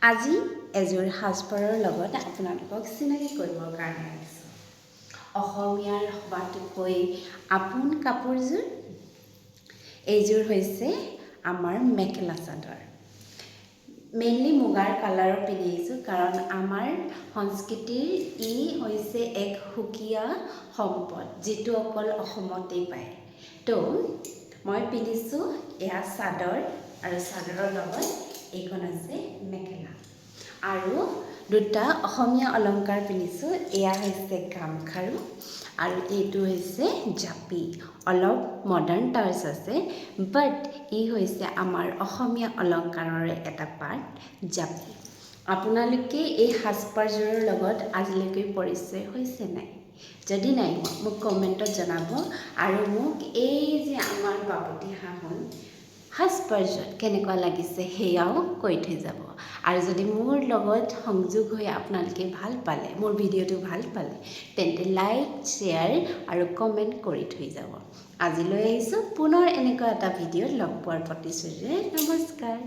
আজি এযোৰ সাজপাৰৰ লগত আপোনালোকক চিনাকি কৰিবৰ কাৰণে আহিছোঁ। অসমীয়াৰ সবাতোকৈ আপোন কাপোৰযোৰ। এইযোৰ হৈছে আমাৰ মেখেলা চাদৰ। মেইনলি মুগাৰ কালাৰৰ পিন্ধিছোঁ কাৰণ আমাৰ সংস্কৃতিৰ ই হৈছে এক সুকীয়া সম্পদ, যিটো অকল অসমতেই পায়। তো মই পিন্ধিছোঁ এয়া চাদৰ আৰু চাদৰৰ লগত এইখন আছে মেখেলা। আৰু দুটা অসমীয়া অলংকাৰ পিন্ধিছোঁ। এয়া হৈছে গামখাৰু আৰু এইটো হৈছে জাপি। অলপ মডাৰ্ণ টাচ আছে, বাট ই হৈছে আমাৰ অসমীয়া অলংকাৰৰে এটা পাৰ্ট, জাপি। আপোনালোকে এই সাজপাৰযোৰৰ লগত আজিলৈকে পৰিচয় হৈছে নাই? যদি নাই মোক কমেণ্টত জনাব আৰু মোক এই যে আমাৰ বাপতিসাহোন সাজপাৰযোৰ কেনেকুৱা লাগিছে সেয়াও কৈ থৈ যাব। আৰু যদি মোৰ লগত সংযোগ হৈ আপোনালোকে ভাল পালে, মোৰ ভিডিঅ'টো ভাল পালে, তেন্তে লাইক, শ্বেয়াৰ আৰু কমেণ্ট কৰি থৈ যাব। আজিলৈ আহিছোঁ পুনৰ এনেকুৱা এটা ভিডিঅ'ত লগ পোৱাৰ প্ৰতিশ্ৰুতিৰে। নমস্কাৰ।